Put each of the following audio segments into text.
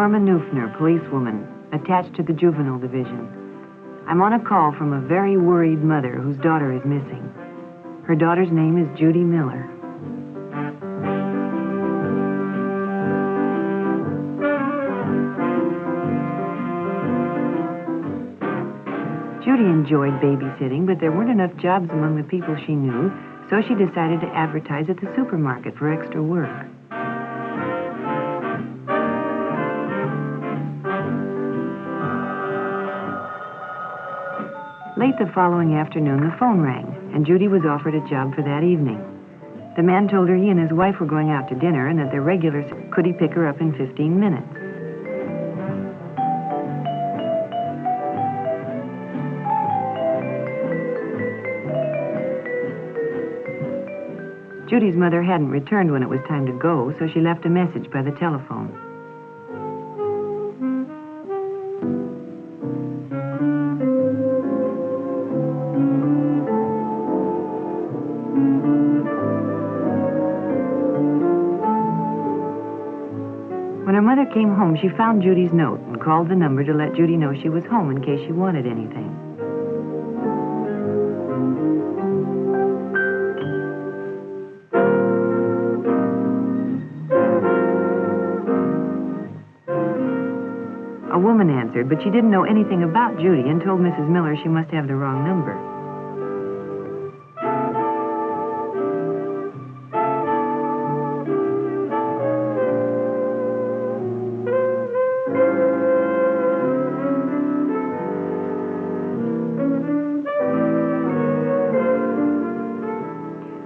Norma Neufner, policewoman, attached to the juvenile division. I'm on a call from a very worried mother whose daughter is missing. Her daughter's name is Judy Miller. Judy enjoyed babysitting, but there weren't enough jobs among the people she knew, so she decided to advertise at the supermarket for extra work. Late the following afternoon, the phone rang, and Judy was offered a job for that evening. The man told her he and his wife were going out to dinner and that their regulars could he pick her up in 15 minutes. Judy's mother hadn't returned when it was time to go, so she left a message by the telephone. When her mother came home, she found Judy's note and called the number to let Judy know she was home in case she wanted anything. A woman answered, but she didn't know anything about Judy and told Mrs. Miller she must have the wrong number.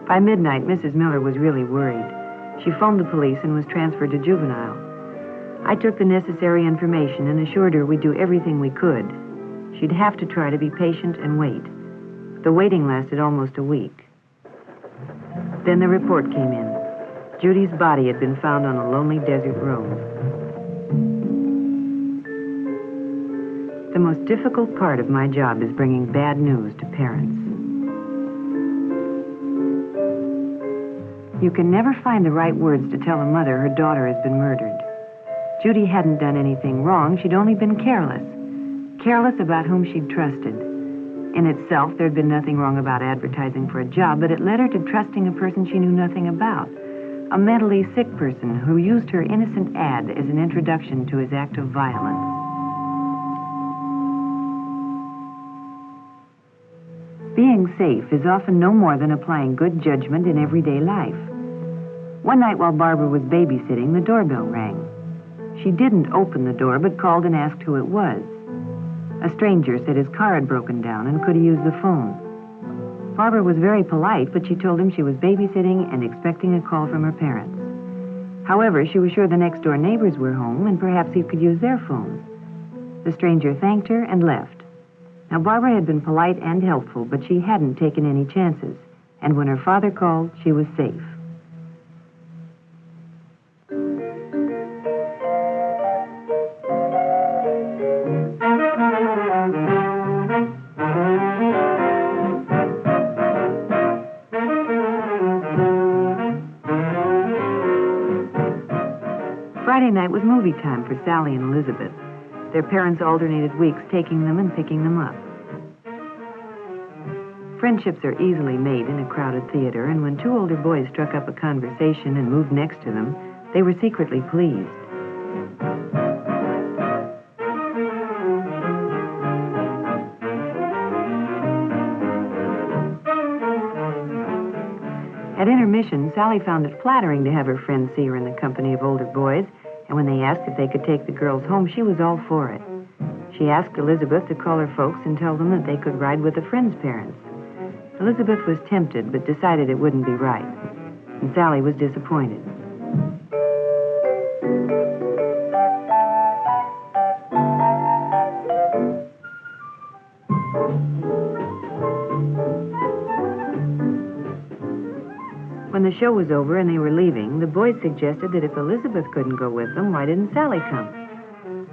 By midnight, Mrs. Miller was really worried. She phoned the police and was transferred to juvenile. I took the necessary information and assured her we'd do everything we could. She'd have to try to be patient and wait. The waiting lasted almost a week. Then the report came in. Judy's body had been found on a lonely desert road. The most difficult part of my job is bringing bad news to parents. You can never find the right words to tell a mother her daughter has been murdered. Judy hadn't done anything wrong. She'd only been careless. Careless about whom she'd trusted. In itself, there'd been nothing wrong about advertising for a job, but it led her to trusting a person she knew nothing about. A mentally sick person who used her innocent ad as an introduction to his act of violence. Being safe is often no more than applying good judgment in everyday life. One night while Barbara was babysitting, the doorbell rang. She didn't open the door, but called and asked who it was. A stranger said his car had broken down and could he use the phone. Barbara was very polite, but she told him she was babysitting and expecting a call from her parents. However, she was sure the next-door neighbors were home and perhaps he could use their phone. The stranger thanked her and left. Now, Barbara had been polite and helpful, but she hadn't taken any chances. And when her father called, she was safe. Friday night was movie time for Sally and Elizabeth. Their parents alternated weeks taking them and picking them up. Friendships are easily made in a crowded theater, and when two older boys struck up a conversation and moved next to them, they were secretly pleased. At intermission, Sally found it flattering to have her friends see her in the company of older boys, and when they asked if they could take the girls home, she was all for it. She asked Elizabeth to call her folks and tell them that they could ride with a friend's parents. Elizabeth was tempted, but decided it wouldn't be right. And Sally was disappointed. When the show was over and they were leaving, the boys suggested that if Elizabeth couldn't go with them, why didn't Sally come?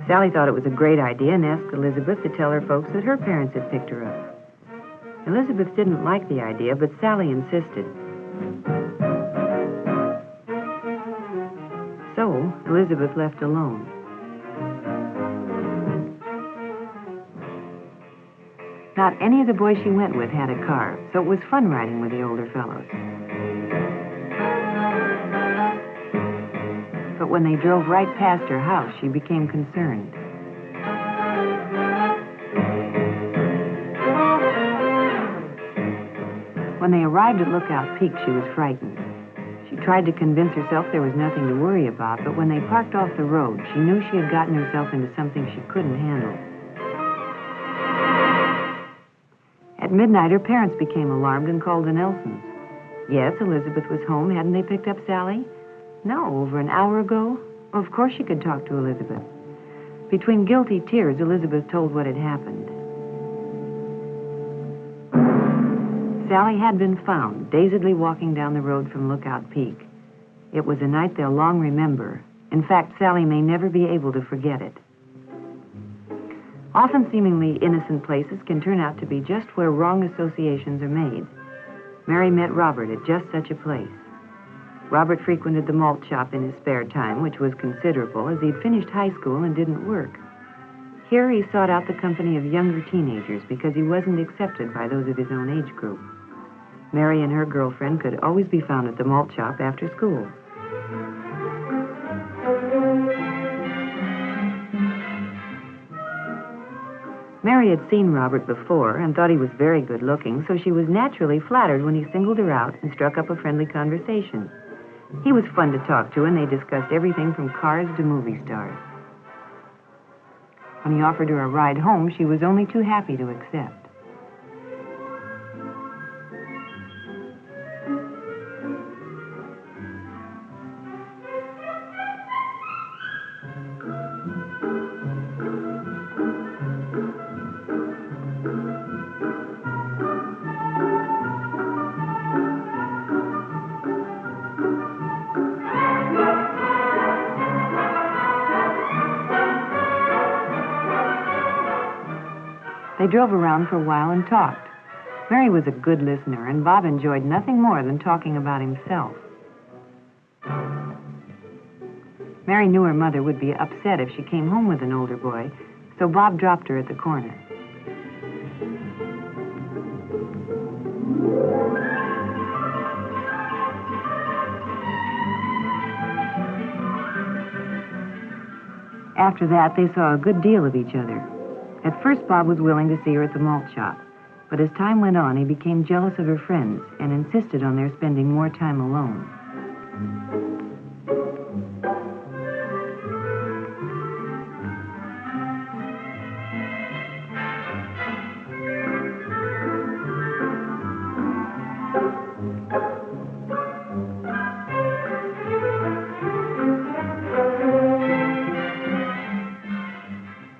Sally thought it was a great idea and asked Elizabeth to tell her folks that her parents had picked her up. Elizabeth didn't like the idea, but Sally insisted. So, Elizabeth left alone. Not any of the boys she went with had a car, so it was fun riding with the older fellows. But when they drove right past her house, she became concerned. When they arrived at Lookout Peak, she was frightened. She tried to convince herself there was nothing to worry about, but when they parked off the road, she knew she had gotten herself into something she couldn't handle. At midnight, her parents became alarmed and called the Nelsons. Yes, Elizabeth was home. Hadn't they picked up Sally? No, over an hour ago. Well, of course she could talk to Elizabeth. Between guilty tears, Elizabeth told what had happened. Sally had been found, dazedly walking down the road from Lookout Peak. It was a night they'll long remember. In fact, Sally may never be able to forget it. Often seemingly innocent places can turn out to be just where wrong associations are made. Mary met Robert at just such a place. Robert frequented the malt shop in his spare time, which was considerable, as he'd finished high school and didn't work. Here he sought out the company of younger teenagers because he wasn't accepted by those of his own age group. Mary and her girlfriend could always be found at the malt shop after school. Mary had seen Robert before and thought he was very good looking, so she was naturally flattered when he singled her out and struck up a friendly conversation. He was fun to talk to, and they discussed everything from cars to movie stars. When he offered her a ride home, she was only too happy to accept. They drove around for a while and talked. Mary was a good listener, and Bob enjoyed nothing more than talking about himself. Mary knew her mother would be upset if she came home with an older boy, so Bob dropped her at the corner. After that, they saw a good deal of each other. At first, Bob was willing to see her at the malt shop, but as time went on, he became jealous of her friends and insisted on their spending more time alone.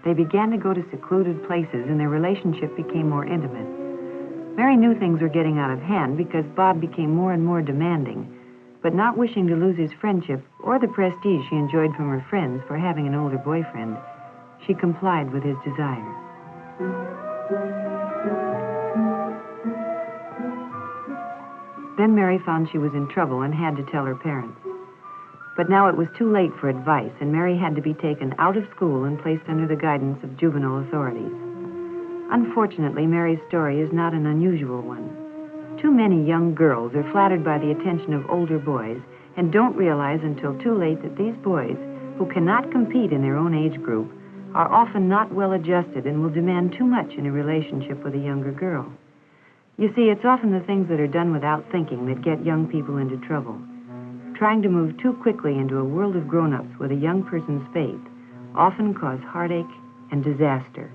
They began to go to secluded places, and their relationship became more intimate. Mary knew things were getting out of hand because Bob became more and more demanding, but not wishing to lose his friendship or the prestige she enjoyed from her friends for having an older boyfriend, she complied with his desire. Then Mary found she was in trouble and had to tell her parents. But now it was too late for advice, and Mary had to be taken out of school and placed under the guidance of juvenile authorities. Unfortunately, Mary's story is not an unusual one. Too many young girls are flattered by the attention of older boys and don't realize until too late that these boys, who cannot compete in their own age group, are often not well adjusted and will demand too much in a relationship with a younger girl. You see, it's often the things that are done without thinking that get young people into trouble. Trying to move too quickly into a world of grown-ups with a young person's faith often cause heartache and disaster.